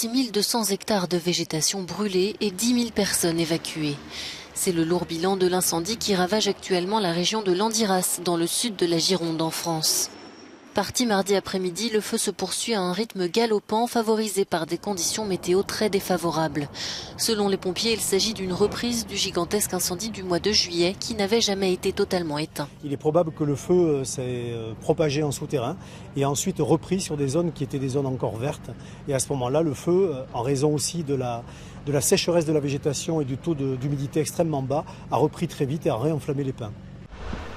6200 hectares de végétation brûlés et 10 000 personnes évacuées. C'est le lourd bilan de l'incendie qui ravage actuellement la région de Landiras, dans le sud de la Gironde en France. Parti mardi après-midi, le feu se poursuit à un rythme galopant, favorisé par des conditions météo très défavorables. Selon les pompiers, il s'agit d'une reprise du gigantesque incendie du mois de juillet qui n'avait jamais été totalement éteint. Il est probable que le feu s'est propagé en souterrain et ensuite repris sur des zones qui étaient des zones encore vertes. Et à ce moment-là, le feu, en raison aussi de la sécheresse de la végétation et du taux d'humidité extrêmement bas, a repris très vite et a réenflammé les pins.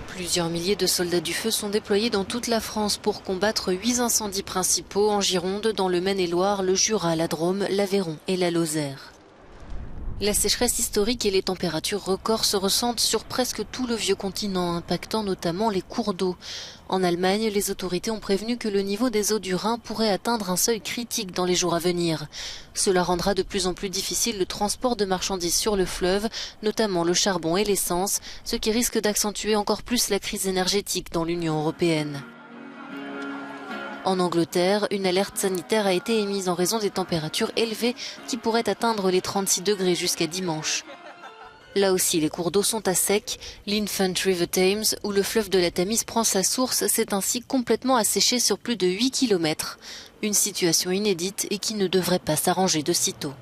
Plusieurs milliers de soldats du feu sont déployés dans toute la France pour combattre 8 incendies principaux en Gironde, dans le Maine-et-Loire, le Jura, la Drôme, l'Aveyron et la Lozère. La sécheresse historique et les températures records se ressentent sur presque tout le vieux continent, impactant notamment les cours d'eau. En Allemagne, les autorités ont prévenu que le niveau des eaux du Rhin pourrait atteindre un seuil critique dans les jours à venir. Cela rendra de plus en plus difficile le transport de marchandises sur le fleuve, notamment le charbon et l'essence, ce qui risque d'accentuer encore plus la crise énergétique dans l'Union européenne. En Angleterre, une alerte sanitaire a été émise en raison des températures élevées qui pourraient atteindre les 36 degrés jusqu'à dimanche. Là aussi, les cours d'eau sont à sec. L'Infant River Thames, où le fleuve de la Tamise prend sa source, s'est ainsi complètement asséché sur plus de 8 km. Une situation inédite et qui ne devrait pas s'arranger de sitôt.